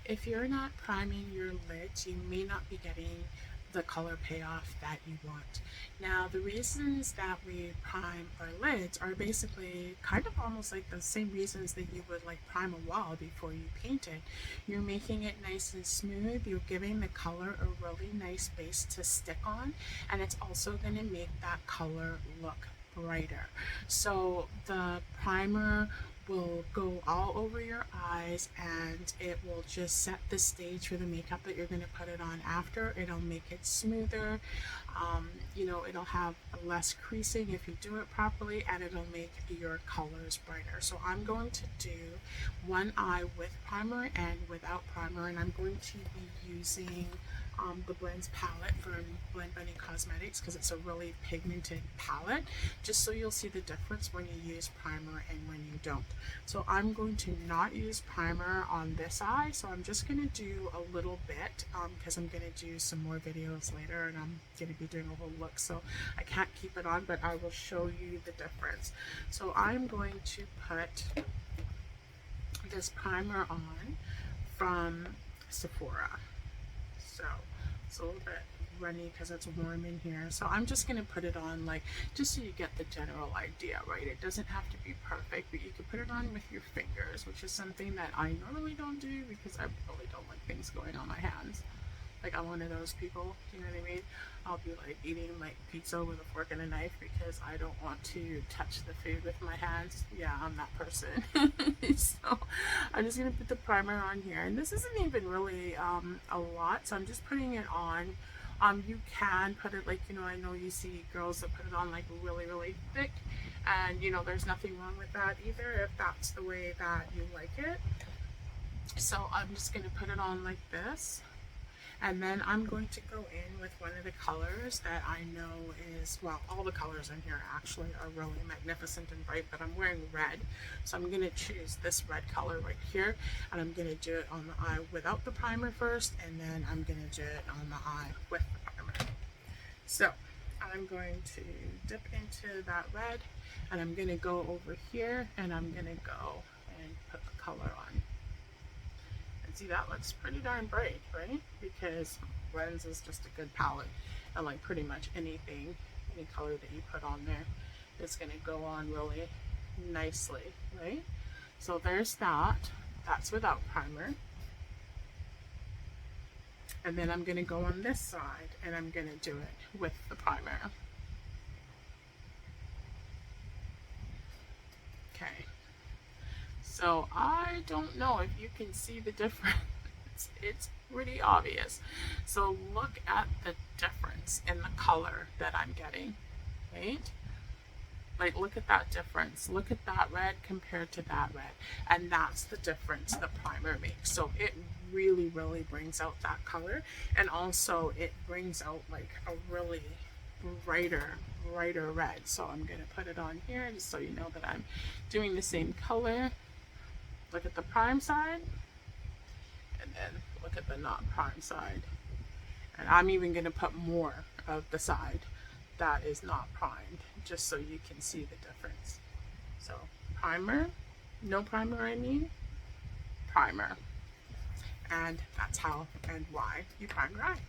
if you're not priming your lids, you may not be getting the color payoff that you want. Now, the reasons that we prime our lids are basically kind of almost like the same reasons that you would like prime a wall before you paint it. You're making it nice and smooth, you're giving the color a really nice base to stick on, and it's also going to make that color look brighter. So the primer will go all over your eyes and it will just set the stage for the makeup that you're going to put it on after. It'll make it smoother. It'll have less creasing if you do it properly, and it'll make your colors brighter. So I'm going to do one eye with primer and without primer, and I'm going to be using the Blends palette from Blend Bunny Cosmetics because it's a really pigmented palette, just so you'll see the difference when you use primer and when you don't. So I'm going to not use primer on this eye, so I'm just going to do a little bit because I'm going to do some more videos later and I'm going to be doing a whole look, so I can't keep it on, but I will show you the difference. So I'm going to put this primer on from Sephora. So it's a little bit runny because it's warm in here. So I'm just going to put it on just so you get the general idea, right? It doesn't have to be perfect, but you can put it on with your fingers, which is something that I normally don't do because I really don't like things going on my hands. Like, I'm one of those people, you know what I mean? I'll be like eating like pizza with a fork and a knife because I don't want to touch the food with my hands. Yeah, I'm that person. So I'm just gonna put the primer on here, and this isn't even really a lot, so I'm just putting it on. You can put it I know you see girls that put it on like really, really thick, and there's nothing wrong with that either if that's the way that you like it. So I'm just gonna put it on like this. And then I'm going to go in with one of the colors that I know is, well, all the colors in here actually are really magnificent and bright, but I'm wearing red. So I'm going to choose this red color right here, and I'm going to do it on the eye without the primer first, and then I'm going to do it on the eye with the primer. So I'm going to dip into that red, and I'm going to go over here, and I'm going to go and put the color on. See, that looks pretty darn bright, right? Because Blends is just a good palette, and like pretty much anything, any color that you put on there is going to go on really nicely, right? So there's that. That's without primer. And then I'm going to go on this side and I'm going to do it with the primer. Okay. So I don't know if you can see the difference. It's pretty obvious. So look at the difference in the color that I'm getting, right? Like, look at that difference. Look at that red compared to that red. And that's the difference the primer makes. So it really, really brings out that color. And also it brings out like a really brighter red. So I'm going to put it on here just so you know that I'm doing the same color. Look at the prime side, and then look at the not prime side. And I'm even going to put more of the side that is not primed, just so you can see the difference. So primer, no primer I mean, primer. And that's how and why you prime your eye.